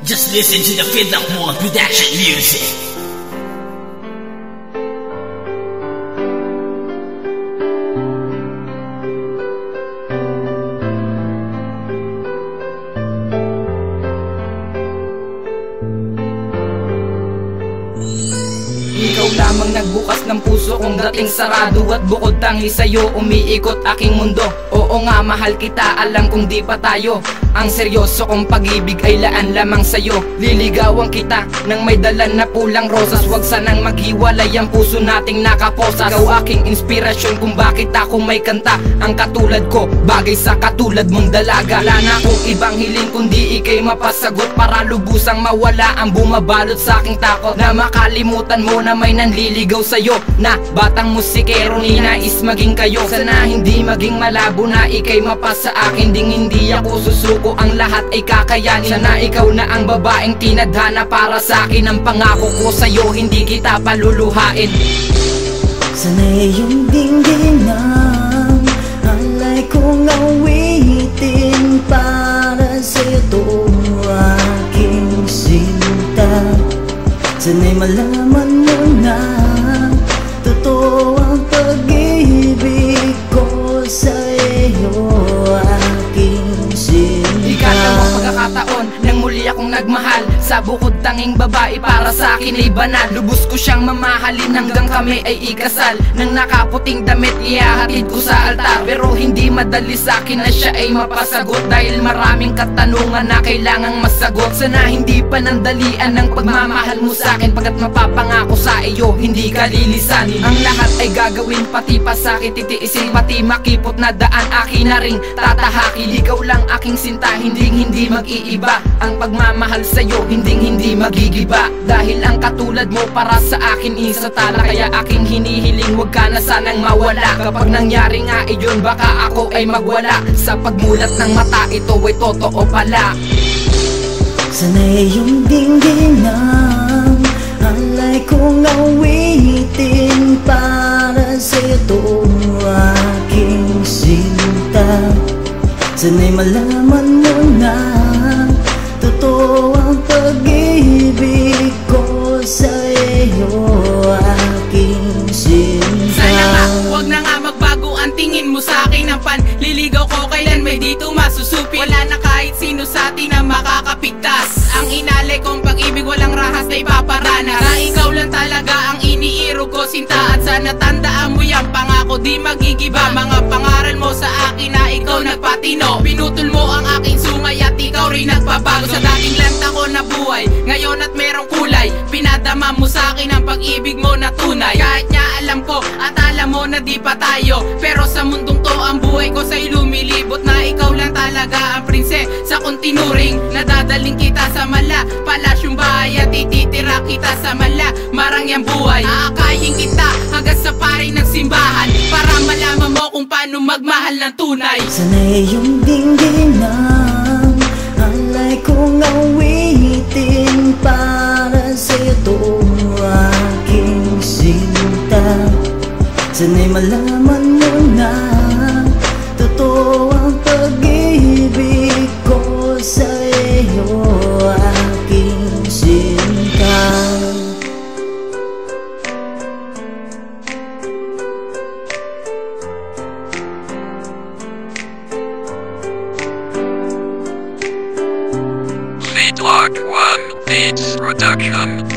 Just listen to the Feedlock Mall production music. Ikaw lamang nagbukas ng puso kong dating sarado, at bukod tangi sa'yo umiikot aking mundo. Oo nga, mahal kita, alam kong di pa tayo. Ang seryoso kong pag-ibig ay laan lamang sa'yo. Liligawan kita nang may dalan na pulang rosas. Huwag sanang maghiwalay ang puso nating nakaposas. Ikaw aking inspirasyon kung bakit ako may kanta. Ang katulad ko, bagay sa katulad mong dalaga. Wala na akong ibang hiling kundi ikay mapasagot, para lubusang mawala ang bumabalot sa aking takot. Na makalimutan mo na may nanliligaw sa'yo, na batang musikero ni nais maging kayo. Sana hindi maging malabo na ikay mapasa akin, ding hindi ako susuko, ang lahat ay kakayanin. Sana ikaw na ang babaeng tinadhana para sa akin. Ang pangako ko sa'yo, hindi kita paluluhain. Sana iyong dingdinang alay kong awitin, para sa'yo to aking sinta. Sana'y malaman mo na totoo ang pag-ibig ko sa iyo, aking sinta. Ikatlawang pagkakataon nang muli akong nagmahal sa bukod tanging babae, para sa akin ay banal. Lubos ko siyang mamahalin hanggang kami ay ikasal. Nang nakaputing damit ihahatid ko sa altar, pero hindi madali sa akin na siya ay mapasagot, dahil maraming katanungan na kailangang masagot. Sana hindi panandalian ng pagmamahal mo sa akin, pagkat mapapangako sa iyo hindi ka lilisanin. Ang lahat ay gagawin, pati pa sa akin titiisin, pati makipot na daan akin na ring tatahakil. Ikaw lang aking sinta, hindi mag-iiba. Ang pagmamahal sa'yo hindi magigiba, dahil ang katulad mo para sa akin isa tala. Kaya aking hinihiling, huwag ka na sanang mawala. Kapag nangyari nga iyon, baka ako ay magwala. Sa pagmulat ng mata, ito ay totoo pala. Sana iyong dingdinang alay kong awitin, para sa'yo to aking sinta. Sana'y malaman mo na totoo ang pag-ibig ko sa iyo, aking sinta. Sana nga, huwag na nga magbago ang tingin mo sa akin. Ang panliligaw ko kailan may dito masusupi. Wala na kahit sino sa atin na makakapigtas. Ang inalay kong pag-ibig walang rahas na ipaparanas. Na ikaw lang talaga ang iniiro ko, sinta. At sana tandaan mo yan, pangako di magigiba. Mga pangaral mo sa akin na ikaw nagpatino. Pinutol mo ang aking sungay at ikaw rin nagpabago. Sa dating lanta ko na buhay, ngayon at merong kulay. Pinadama mo sa akin ang pag-ibig mo na tunay. Kahit niya alam ko at alam mo na di pa tayo, pero sa mundong to ang buhay ko sa'y lumilibot. Na ikaw lang talaga ang prinsesa kong tinuring. Nadadaling kita sa mala, palasyong bahay, at ititira kita sa mala marangyang buhay. Aakayin kita hanggang sa paring ng simbahan, para malaman mo kung paano magmahal ng tunay. Sana iyong dingdinang alay kong awitin, para sa'yo to aking sinta. Sana'y malaman mo na totoo ang pag-ibig ko sa iyo, aking sinta. Feedlock One Beats Production.